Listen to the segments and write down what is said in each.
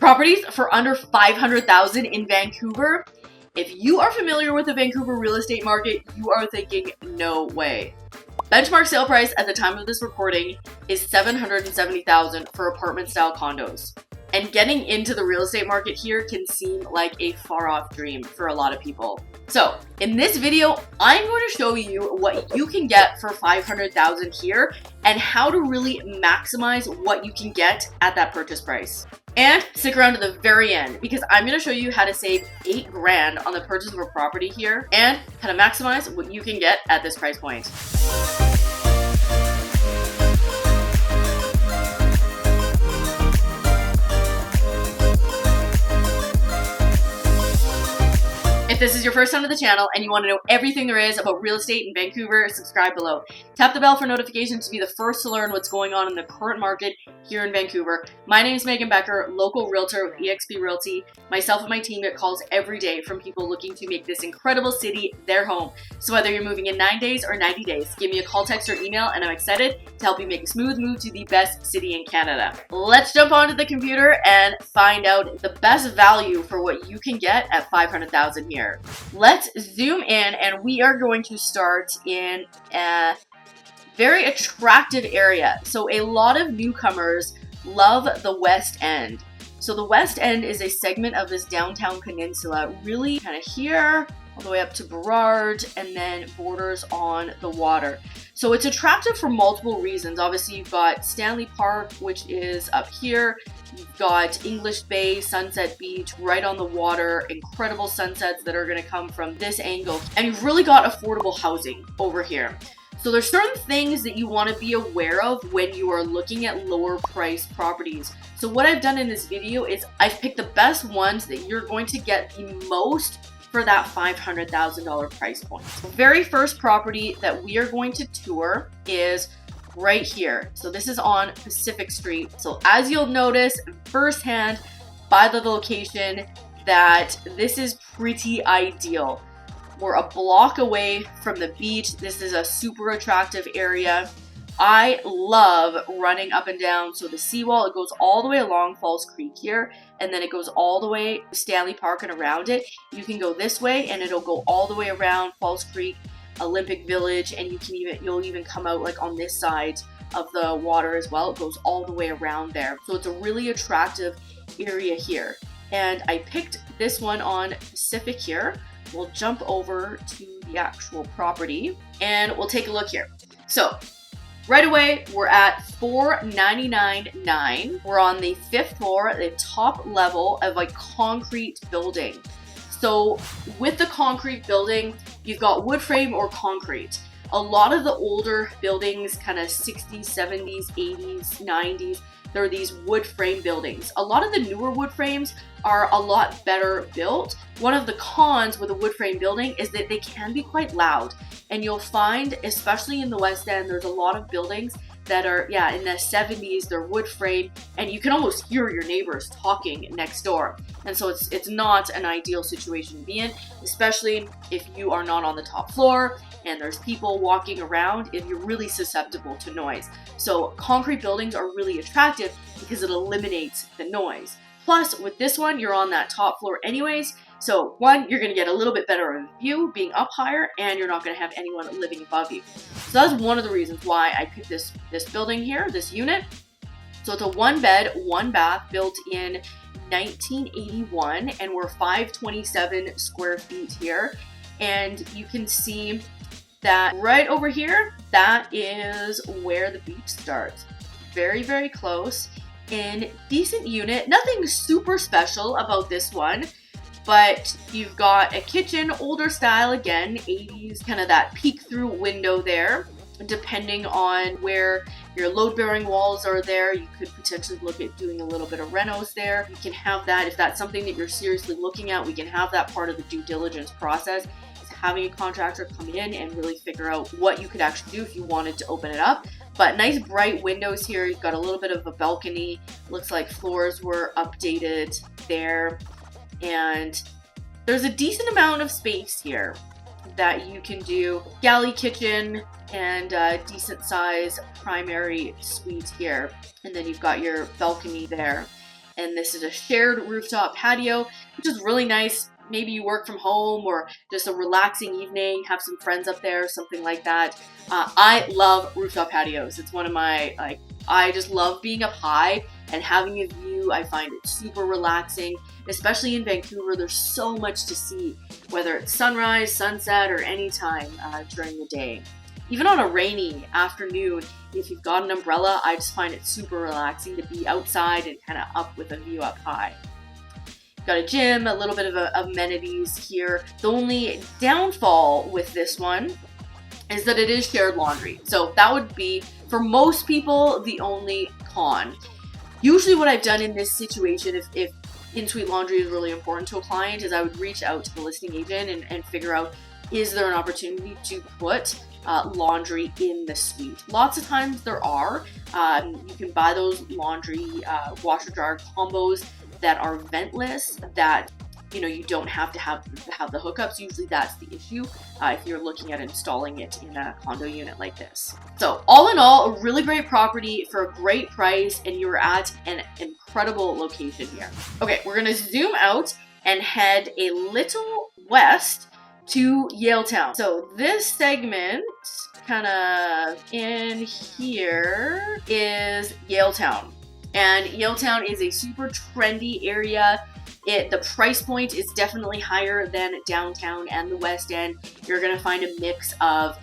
Properties for under $500,000 in Vancouver. If you are familiar with the Vancouver real estate market, you are thinking, no way. Benchmark sale price at the time of this recording is $770,000 for apartment style condos. And getting into the real estate market here can seem like a far off dream for a lot of people. So in this video, I'm going to show you what you can get for $500,000 here and how to really maximize what you can get at that purchase price. And stick around to the very end because I'm going to show you how to save $8 grand on the purchase of a property here and how to maximize what you can get at this price point. If this is your first time to the channel and you want to know everything there is about real estate in Vancouver, subscribe below. Tap the bell for notifications to be the first to learn what's going on in the current market here in Vancouver. My name is Megan Becker, local realtor with eXp Realty. Myself and my team get calls every day from people looking to make this incredible city their home. So whether you're moving in 9 days or 90 days, give me a call, text, or email, and I'm excited to help you make a smooth move to the best city in Canada. Let's jump onto the computer and find out the best value for what you can get at $500,000 here. Let's zoom in and we are going to start in a very attractive area. So a lot of newcomers love the West End. So the West End is a segment of this downtown peninsula, really kind of here all the way up to Burrard and then borders on the water. So it's attractive for multiple reasons. Obviously you've got Stanley Park, which is up here. You've got English Bay, Sunset Beach, right on the water, incredible sunsets that are gonna come from this angle. And you've really got affordable housing over here. So there's certain things that you wanna be aware of when you are looking at lower priced properties. So what I've done in this video is I've picked the best ones that you're going to get the most for that $500,000 price point. The very first property that we are going to tour is right here. So this is on Pacific Street. So as you'll notice firsthand by the location that this is pretty ideal. We're a block away from the beach. This is a super attractive area. I love running up and down. So the seawall, it goes all the way along Falls Creek here, and then it goes all the way to Stanley Park and around it. You can go this way and it'll go all the way around Falls Creek, Olympic Village, and you'll even come out like on this side of the water as well. It goes all the way around there. So it's a really attractive area here. And I picked this one on Pacific here. We'll jump over to the actual property and we'll take a look here. So right away, we're at $499.9. We're on the 5th floor, the top level of a concrete building. So with the concrete building, you've got wood frame or concrete. A lot of the older buildings, kind of 60s, 70s, 80s, 90s, there are these wood frame buildings. A lot of the newer wood frames are a lot better built. One of the cons with a wood frame building is that they can be quite loud. And you'll find, especially in the West End, there's a lot of buildings that are, in the 70s, they're wood frame, and you can almost hear your neighbors talking next door. And so it's not an ideal situation to be in, especially if you are not on the top floor and there's people walking around and you're really susceptible to noise. So concrete buildings are really attractive because it eliminates the noise. Plus, with this one, you're on that top floor anyways. So one, you're gonna get a little bit better of a view being up higher, and you're not gonna have anyone living above you. So that's one of the reasons why I picked this building here, this unit. So it's a 1-bed, 1-bath built in 1981, and we're 527 square feet here. And you can see that right over here, that is where the beach starts. Very, very close. And decent unit, nothing super special about this one, but you've got a kitchen, older style again, 80s, kind of that peek through window there. Depending on where your load-bearing walls are there, you could potentially look at doing a little bit of renos there. You can have that, if that's something that you're seriously looking at, we can have that part of the due diligence process, is having a contractor come in and really figure out what you could actually do if you wanted to open it up. But nice bright windows here. You've got a little bit of a balcony. Looks like floors were updated there. And there's a decent amount of space here that you can do. Galley kitchen and a decent size primary suite here. And then you've got your balcony there. and this is a shared rooftop patio, which is really nice. Maybe you work from home or just a relaxing evening, have some friends up there, something like that. I love rooftop patios. It's one of my, I just love being up high and having a view. I find it super relaxing, especially in Vancouver. There's so much to see, whether it's sunrise, sunset, or any time during the day. Even on a rainy afternoon, if you've got an umbrella, I just find it super relaxing to be outside and kind of up with a view up high. Got a gym, a little bit of amenities here. The only downfall with this one is that it is shared laundry. So that would be, for most people, the only con. Usually what I've done in this situation, if in-suite laundry is really important to a client, is I would reach out to the listing agent and figure out, is there an opportunity to put laundry in the suite? Lots of times there are. You can buy those laundry washer dryer combos that are ventless, that you don't have to have the hookups. Usually that's the issue if you're looking at installing it in a condo unit like this. So all in all, a really great property for a great price, and you're at an incredible location here. Okay, we're gonna zoom out and head a little west to Yaletown. So this segment kind of in here is Yaletown. And Yaletown is a super trendy area. The price point is definitely higher than downtown and the West End. You're gonna find a mix of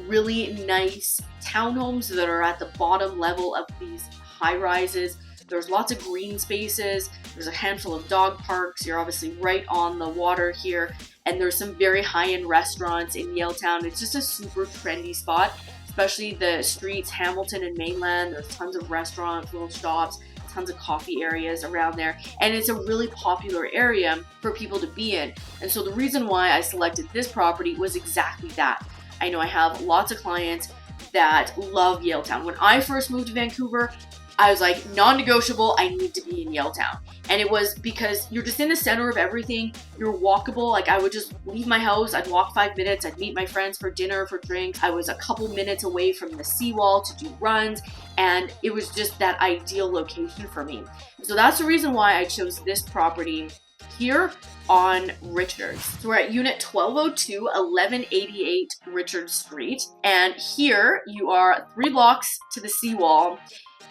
really nice townhomes that are at the bottom level of these high rises. There's lots of green spaces. There's a handful of dog parks. You're obviously right on the water here. And there's some very high-end restaurants in Yaletown. It's just a super trendy spot, especially the streets, Hamilton and Mainland. There's tons of restaurants, little shops, tons of coffee areas around there. And it's a really popular area for people to be in. And so the reason why I selected this property was exactly that. I know I have lots of clients that love Yaletown. When I first moved to Vancouver, I was like, non-negotiable, I need to be in Yaletown. And it was because you're just in the center of everything. You're walkable. Like, I would just leave my house. I'd walk 5 minutes. I'd meet my friends for dinner, for drinks. I was a couple minutes away from the seawall to do runs. And it was just that ideal location for me. So that's the reason why I chose this property here on Richards. So we're at unit 1202, 1188 Richards Street. And here you are 3 blocks to the seawall.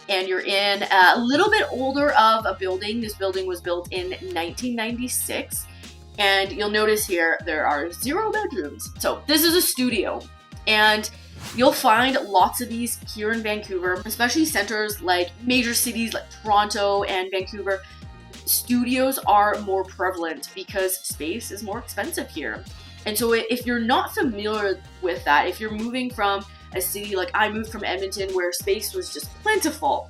And you're in a little bit older of a building. This building was built in 1996. And you'll notice here, there are 0 bedrooms. So this is a studio. And you'll find lots of these here in Vancouver, especially centers like major cities like Toronto and Vancouver. Studios are more prevalent because space is more expensive here. And so if you're not familiar with that, if you're moving from a city like I moved from Edmonton where space was just plentiful,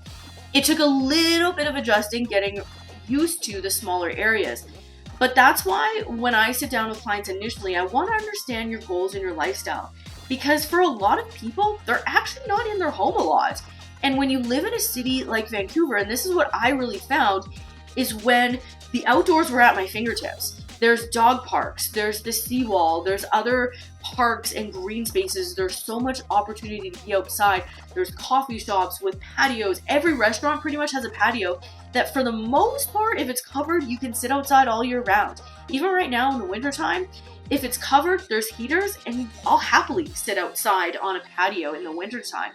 it took a little bit of adjusting, getting used to the smaller areas. But that's why when I sit down with clients initially, I want to understand your goals and your lifestyle. Because for a lot of people, they're actually not in their home a lot. And when you live in a city like Vancouver, and this is what I really found, is when the outdoors were at my fingertips. There's dog parks, there's the seawall, there's other parks and green spaces. There's so much opportunity to be outside. There's coffee shops with patios. Every restaurant pretty much has a patio that for the most part, if it's covered, you can sit outside all year round. Even right now in the wintertime, if it's covered, there's heaters, and I'll happily sit outside on a patio in the wintertime.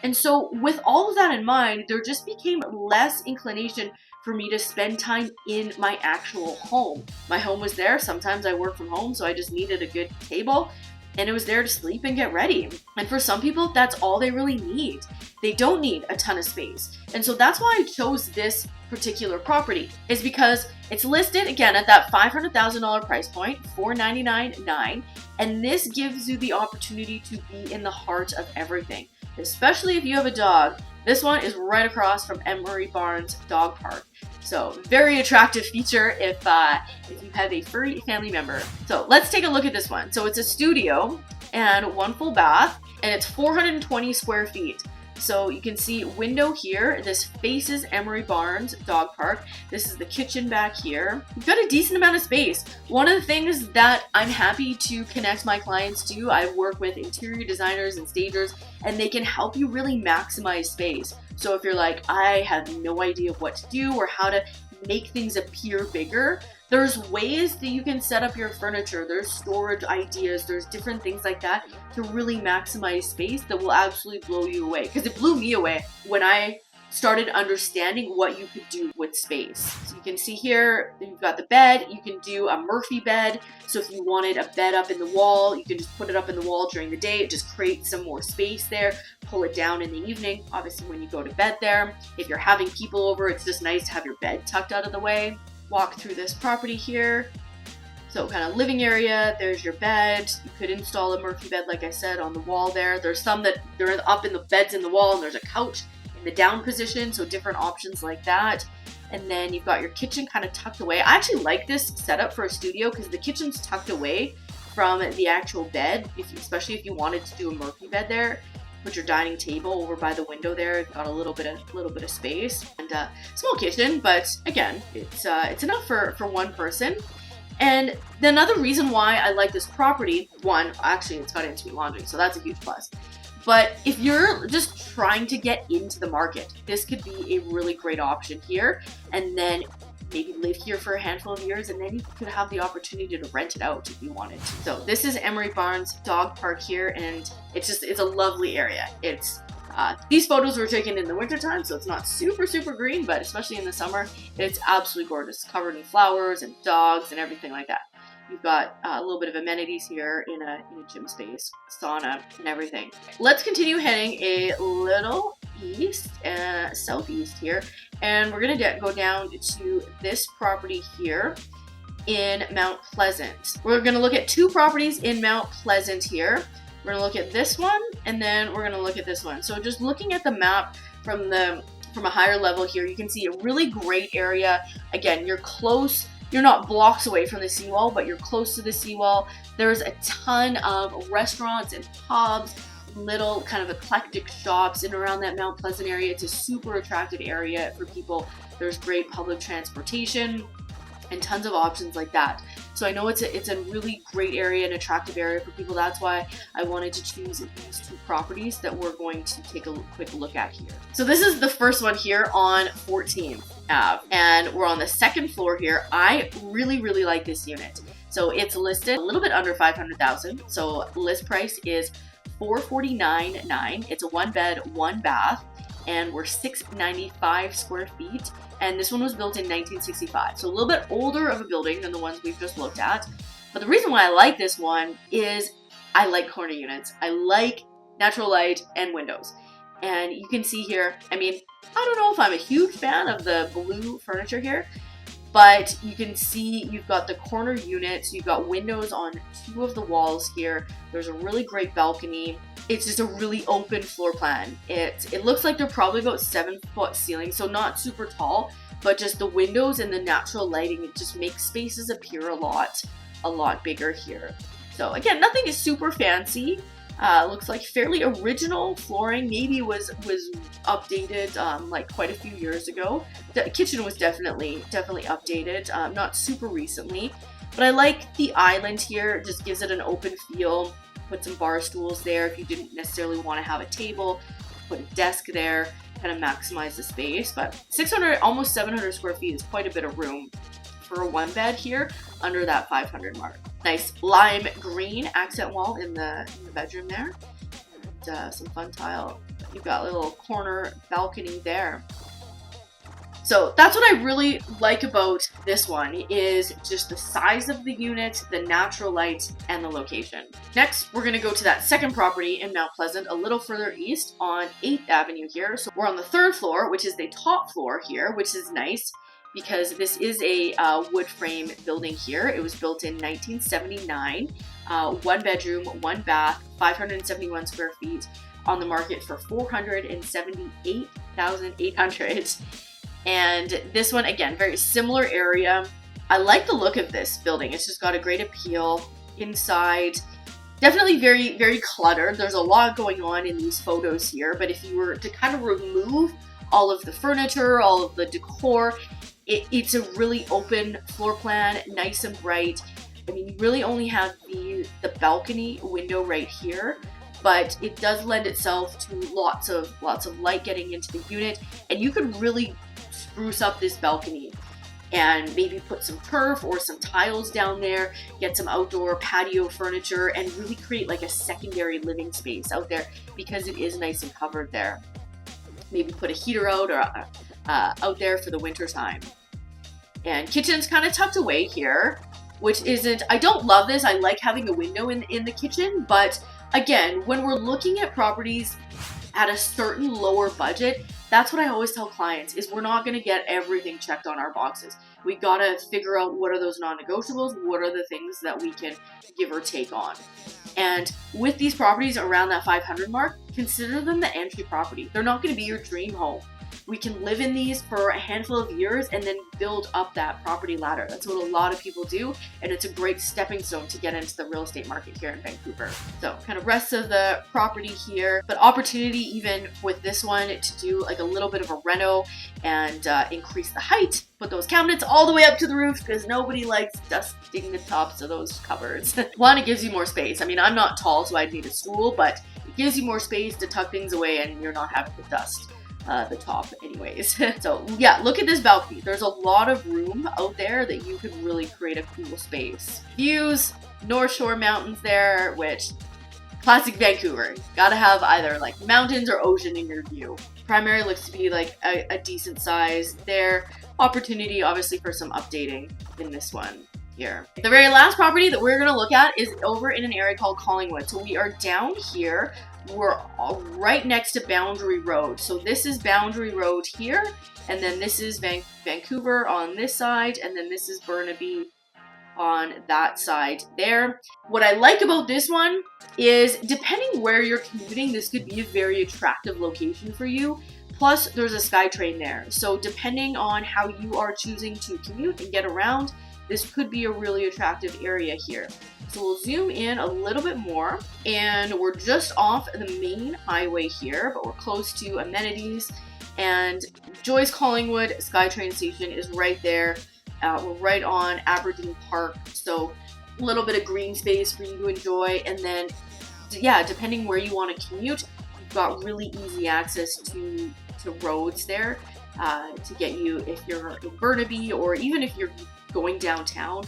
And so with all of that in mind, there just became less inclination for me to spend time in my actual home. My home was there. Sometimes I work from home, so I just needed a good table, and it was there to sleep and get ready. And for some people, that's all they really need. They don't need a ton of space. And so that's why I chose this particular property, is because it's listed again at that $500,000 price point, $499,900, and this gives you the opportunity to be in the heart of everything, especially if you have a dog. This one is right across from Emery Barnes Dog Park. So very attractive feature if you have a furry family member. So let's take a look at this one. So it's a studio and 1 full bath, and it's 420 square feet. So you can see window here. This faces Emery Barnes Dog Park. This is the kitchen back here. You've got a decent amount of space. One of the things that I'm happy to connect my clients to, I work with interior designers and stagers, and they can help you really maximize space. So if you're like, I have no idea what to do or how to make things appear bigger. There's ways that you can set up your furniture. There's storage ideas. There's different things like that to really maximize space that will absolutely blow you away. Because it blew me away when I started understanding what you could do with space. So you can see here, you've got the bed. You can do a Murphy bed. So if you wanted a bed up in the wall, you can just put it up in the wall during the day. It just creates some more space there. Pull it down in the evening, obviously when you go to bed there. If you're having people over, it's just nice to have your bed tucked out of the way. Walk through this property here. So kind of living area, there's your bed. You could install a Murphy bed, like I said, on the wall there. There's some that they're up in the beds in the wall, and there's a couch in the down position, so different options like that. And then you've got your kitchen kind of tucked away. I actually like this setup for a studio because the kitchen's tucked away from the actual bed, especially if you wanted to do a Murphy bed there. Put your dining table over by the window there. Got a little bit of space, and small kitchen, but again, it's enough for one person. And another reason why I like this property, one, actually it's got in-suite laundry, so that's a huge plus. But if you're just trying to get into the market, this could be a really great option here, and then maybe live here for a handful of years, and then you could have the opportunity to rent it out if you wanted to. So this is Emery Barnes Dog Park here, and it's a lovely area. It's these photos were taken in the wintertime, so it's not super green, but especially in the summer, it's absolutely gorgeous, covered in flowers and dogs and everything like that. You've got a little bit of amenities here in a gym space, sauna, and everything. Let's continue heading a little east, southeast here, and we're gonna go down to this property here in Mount Pleasant. We're gonna look at two properties in Mount Pleasant here. We're gonna look at this one, and then we're gonna look at this one. So just looking at the map from a higher level here, you can see a really great area. Again, you're close. You're not blocks away from the seawall, but you're close to the seawall. There's a ton of restaurants and pubs, little kind of eclectic shops in around that Mount Pleasant area. It's a super attractive area for people. There's great public transportation and tons of options like that. So I know it's a really great area, an attractive area for people. That's why I wanted to choose these two properties that we're going to take a quick look at here. So this is the first one here on 14th Ave, and we're on the second floor here. I really like this unit. So it's listed a little bit under $500,000. So list price is $449,900. It's a 1-bed, 1-bath, and we're 695 square feet. And this one was built in 1965. So a little bit older of a building than the ones we've just looked at. But the reason why I like this one is I like corner units. I like natural light and windows. And you can see here, I mean, I don't know if I'm a huge fan of the blue furniture here, but you can see you've got the corner units, you've got windows on 2 of the walls here. There's a really great balcony. It's just a really open floor plan. It looks like they're probably about 7-foot ceilings, so not super tall, but just the windows and the natural lighting, it just makes spaces appear a lot bigger here. So again, nothing is super fancy. Looks like fairly original flooring. Maybe was updated like quite a few years ago. The kitchen was definitely updated, not super recently. But I like the island here. It just gives it an open feel. Put some bar stools there if you didn't necessarily want to have a table. Put a desk there, kind of maximize the space. But 600, almost 700 square feet is quite a bit of room for a 1-bed here under that 500 mark. Nice lime green accent wall in the bedroom there. And, some fun tile. You've got a little corner balcony there. So that's what I really like about this one, is just the size of the unit, the natural light, and the location. Next, we're gonna go to that second property in Mount Pleasant, a little further east on 8th Avenue here. So we're on the 3rd floor, which is the top floor here, which is nice because this is a wood frame building here. It was built in 1979, 1 bedroom, 1 bath, 571 square feet, on the market for $478,800. And this one, again, very similar area. I like the look of this building. It's just got a great appeal inside. Definitely very cluttered. There's a lot going on in these photos here, but if you were to kind of remove all of the furniture, all of the decor, it's a really open floor plan, nice and bright. I mean, you really only have the balcony window right here, but it does lend itself to lots of light getting into the unit, and you could really spruce up this balcony. and maybe put some turf or some tiles down there, get some outdoor patio furniture, and really create like a secondary living space out there because it is nice and covered there. Maybe put a heater out or out there for the winter time. And kitchen's kind of tucked away here, which isn't, I don't love this. I like having a window in the kitchen, but again, when we're looking at properties at a certain lower budget, that's what I always tell clients is we're not going to get everything checked on our boxes. We got to figure out what are those non-negotiables, what are the things that we can give or take on. And with these properties around that 500 mark, consider them the entry property. They're not going to be your dream home. We can live in these for a handful of years and then build up that property ladder. That's what a lot of people do, and it's a great stepping stone to get into the real estate market here in Vancouver. So kind of rest of the property here, but opportunity even with this one to do like a little bit of a reno and increase the height, put those cabinets all the way up to the roof because nobody likes dusting the tops of those cupboards. One, it gives you more space. I mean, I'm not tall, so I'd need a stool, but it gives you more space to tuck things away and you're not having to dust the top anyways. So yeah, look at this balcony. There's a lot of room out there that you could really create a cool space. Views, North Shore Mountains there, which classic Vancouver. Gotta have either like mountains or ocean in your view. Primary looks to be like a decent size there. Opportunity obviously for some updating in this one here. The very last property that we're gonna look at is over in an area called Collingwood. So we are down here. We're right next to Boundary Road. So this is Boundary Road here, and then this is Vancouver on this side, and then this is Burnaby on that side there. What I like about this one is depending where you're commuting, this could be a very attractive location for you. Plus there's a SkyTrain there. So depending on how you are choosing to commute and get around, this could be a really attractive area here. So we'll zoom in a little bit more, and we're just off the main highway here, but we're close to amenities, and Joyce Collingwood SkyTrain station is right there. We're right on Aberdeen Park, so a little bit of green space for you to enjoy, and then yeah, depending where you want to commute, you've got really easy access to roads there to get you if you're in Burnaby, or even if you're going downtown,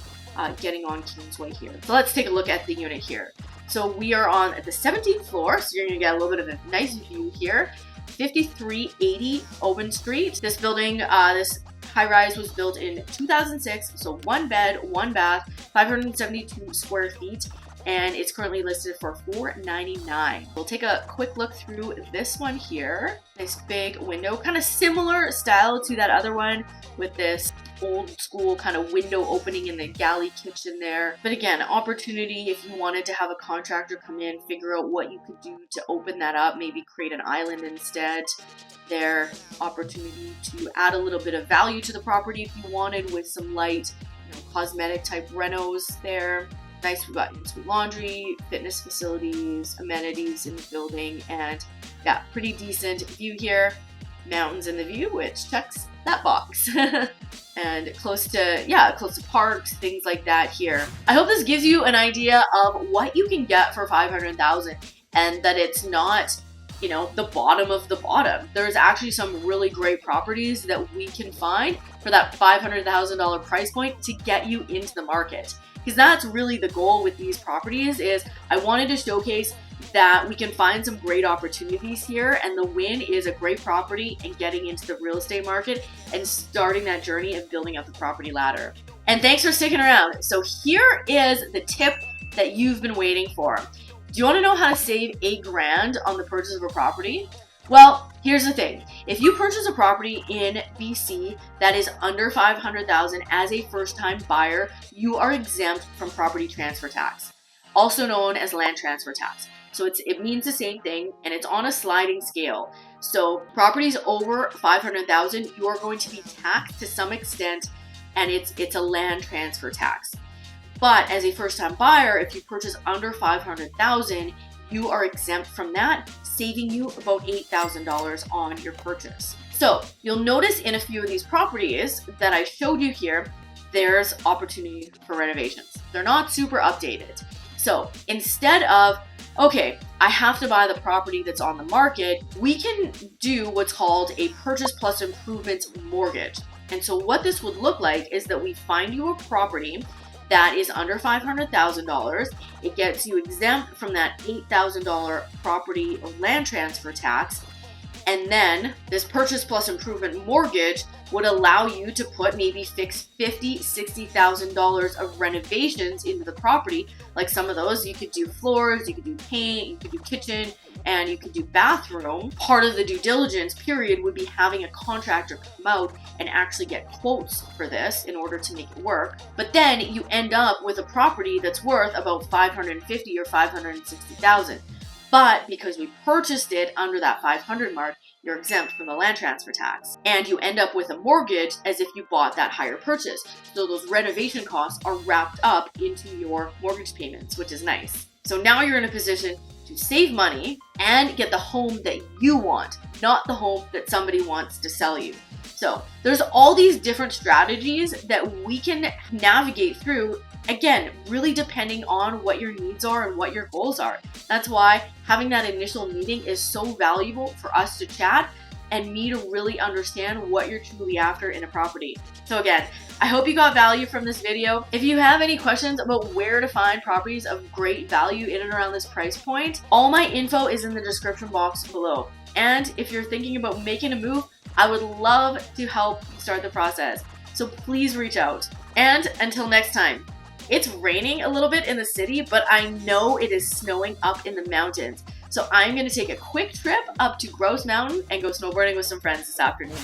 getting on Kingsway here. So let's take a look at the unit here. So we are on the 17th floor, so you're gonna get a little bit of a nice view here. 5380 Owen Street. This building, this high-rise was built in 2006, so 1 bed, 1 bath, 572 square feet, and it's currently listed for $499. We'll take a quick look through this one here. Nice big window, kind of similar style to that other one with this old school kind of window opening in the galley kitchen there. But again, opportunity if you wanted to have a contractor come in, figure out what you could do to open that up, maybe create an island instead. There, opportunity to add a little bit of value to the property if you wanted with some light, cosmetic type renos there. Nice, we've got in-suite laundry, fitness facilities, amenities in the building, and yeah, pretty decent view here. Mountains in the view, which checks that box. And close to parks, things like that here. I hope this gives you an idea of what you can get for $500,000, and that it's not, the bottom of the bottom. There's actually some really great properties that we can find for that $500,000 price point to get you into the market. Because that's really the goal with these properties, is I wanted to showcase that we can find some great opportunities here, and the win is a great property and getting into the real estate market and starting that journey of building up the property ladder. And thanks for sticking around. So here is the tip that you've been waiting for. Do you want to know how to save $8,000 on the purchase of a property? Well, here's the thing. If you purchase a property in BC that is under $500,000 as a first-time buyer, you are exempt from property transfer tax, also known as land transfer tax. So it means the same thing, and it's on a sliding scale. So properties over $500,000, you are going to be taxed to some extent, and it's a land transfer tax. But as a first-time buyer, if you purchase under $500,000, you are exempt from that, saving you about $8,000 on your purchase. So you'll notice in a few of these properties that I showed you here, there's opportunity for renovations. They're not super updated. So instead of, okay, I have to buy the property that's on the market, we can do what's called a purchase plus improvements mortgage. And so what this would look like is that we find you a property that is under $500,000. It gets you exempt from that $8,000 property or land transfer tax. And then this purchase plus improvement mortgage would allow you to put maybe fix $50,000, $60,000 of renovations into the property. Like some of those, you could do floors, you could do paint, you could do kitchen, and you could do bathroom. Part of the due diligence period would be having a contractor come out and actually get quotes for this in order to make it work. But then you end up with a property that's worth about $550,000 or $560,000. But because we purchased it under that 500 mark, you're exempt from the land transfer tax. And you end up with a mortgage as if you bought that higher purchase. So those renovation costs are wrapped up into your mortgage payments, which is nice. So now you're in a position to save money and get the home that you want, not the home that somebody wants to sell you. So there's all these different strategies that we can navigate through, again, really depending on what your needs are and what your goals are. That's why having that initial meeting is so valuable for us to chat and me to really understand what you're truly after in a property. So again, I hope you got value from this video. If you have any questions about where to find properties of great value in and around this price point, all my info is in the description box below. And if you're thinking about making a move, I would love to help you start the process. So please reach out. And until next time, it's raining a little bit in the city, but I know it is snowing up in the mountains. So I'm going to take a quick trip up to Grouse Mountain and go snowboarding with some friends this afternoon.